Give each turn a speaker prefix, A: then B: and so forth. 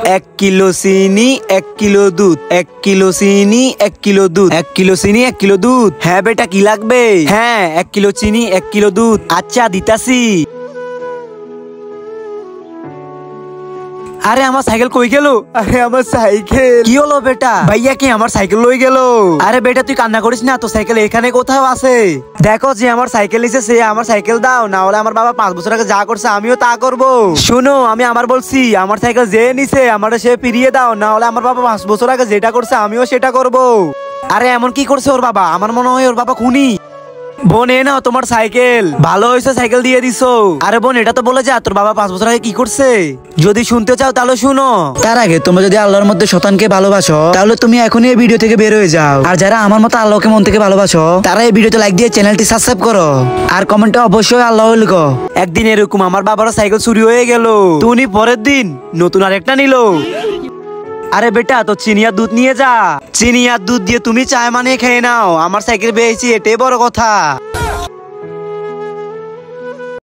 A: 1 kilo চিনি 1 kilo দুধ 1 kilo চিনি 1 কিলো দুধ 1 কিলো চিনি 1 কিলো দুধ। হ্যাঁ বেটা কি লাগবে? হ্যাঁ 1 কিলো চিনি 1 কিলো দুধ। আচ্ছা দিতাছি। আরে আমার সাইকেল কই গেল? আরে আমার সাইকেল কি হলো বেটা? ভাইয়া কি আমার সাইকেল লই গেল? আরে বেটা তুই কান্না করিস না, তো সাইকেল এখানে কোথাও আছে। দেখো যে আমার সাইকেল নিছে সে আমার সাইকেল দাও, না হলে আমার বাবা 5 বছর আগে যা করছে আমিও তা করব। শুনো আমি আমার বলছি, আমার সাইকেল যে নিছে আমারে সে ফিরিয়ে দাও, না হলে আমার বাবা 5 বছর আগে যেটা করছে আমিও সেটা করব। আরে এমন কি করছে ওর বাবা? আমার মনে হয় ওর বাবা খুনি। বোন এ নাও তোমার সাইকেল, ভালো হয়েছে সাইকেল দিয়ে দিছো। আরে বোন এটা তো বলে যা তোর বাবা 5 বছর আগে কি করছে। যদি শুনতে চাও তাহলে শুনো।
B: তার আগে তোমরা যদি আল্লাহর মধ্যে শতানকে ভালোবাসো তাহলে তুমি এখনই এই ভিডিও থেকে বের হয়ে যাও। আর যারা আমার মতো আল্লাহকে মন থেকে ভালোবাসো তারা এই ভিডিওতে লাইক দিয়ে চ্যানেলটি সাবস্ক্রাইব করো আর কমেন্টে অবশ্যই আল্লাহ লিখো।
A: একদিন এরকম আমার বাবার সাইকেল চুরি হয়ে গেল, তো উনি পরের দিন নতুন আরেকটা নিল। আরে বেটা তো চিনি আর দুধ নিয়ে যা, চিনি আর দুধ দিয়ে তুমি চায় মানে খেয়ে নাও, আমার সাইকেল পেয়েছি এটাই বড় কথা।